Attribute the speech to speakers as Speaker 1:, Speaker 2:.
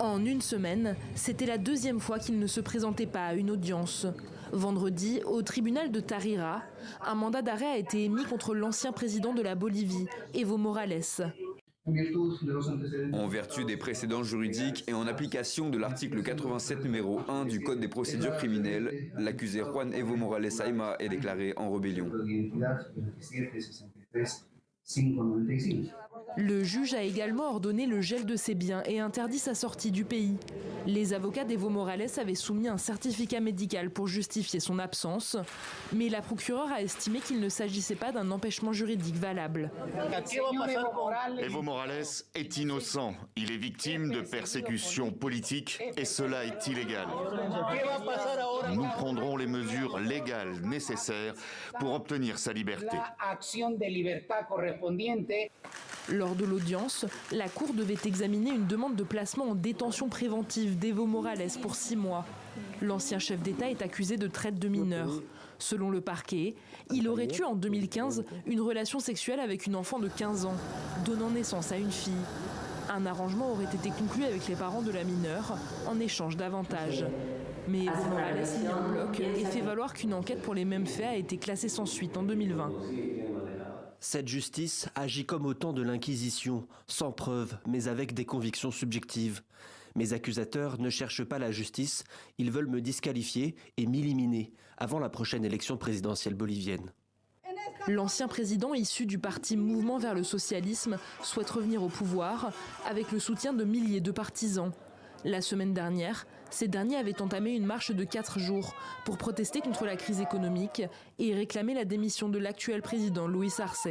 Speaker 1: En une semaine, c'était la deuxième fois qu'il ne se présentait pas à une audience. Vendredi, au tribunal de Tarija, un mandat d'arrêt a été émis contre l'ancien président de la Bolivie, Evo Morales.
Speaker 2: En vertu des précédents juridiques et en application de l'article 87 numéro 1 du Code des procédures criminelles, l'accusé Juan Evo Morales Ayma est déclaré en rébellion.
Speaker 1: Le juge a également ordonné le gel de ses biens et interdit sa sortie du pays. Les avocats d'Evo Morales avaient soumis un certificat médical pour justifier son absence, mais la procureure a estimé qu'il ne s'agissait pas d'un empêchement juridique valable.
Speaker 3: Evo Morales est innocent. Il est victime de persécutions politiques et cela est illégal. Nous prendrons les mesures légales nécessaires pour obtenir sa liberté.
Speaker 1: Lors de l'audience, la Cour devait examiner une demande de placement en détention préventive d'Evo Morales pour 6 mois. L'ancien chef d'État est accusé de traite de mineurs. Selon le parquet, il aurait eu en 2015 une relation sexuelle avec une enfant de 15 ans, donnant naissance à une fille. Un arrangement aurait été conclu avec les parents de la mineure en échange d'avantages. Mais Evo Morales nie en bloc et fait valoir qu'une enquête pour les mêmes faits a été classée sans suite en 2020.
Speaker 4: Cette justice agit comme au temps de l'Inquisition, sans preuve, mais avec des convictions subjectives. Mes accusateurs ne cherchent pas la justice, ils veulent me disqualifier et m'éliminer avant la prochaine élection présidentielle bolivienne.
Speaker 1: L'ancien président issu du parti Mouvement vers le socialisme souhaite revenir au pouvoir avec le soutien de milliers de partisans. La semaine dernière, ces derniers avaient entamé une marche de 4 jours pour protester contre la crise économique et réclamer la démission de l'actuel président Luis Arce.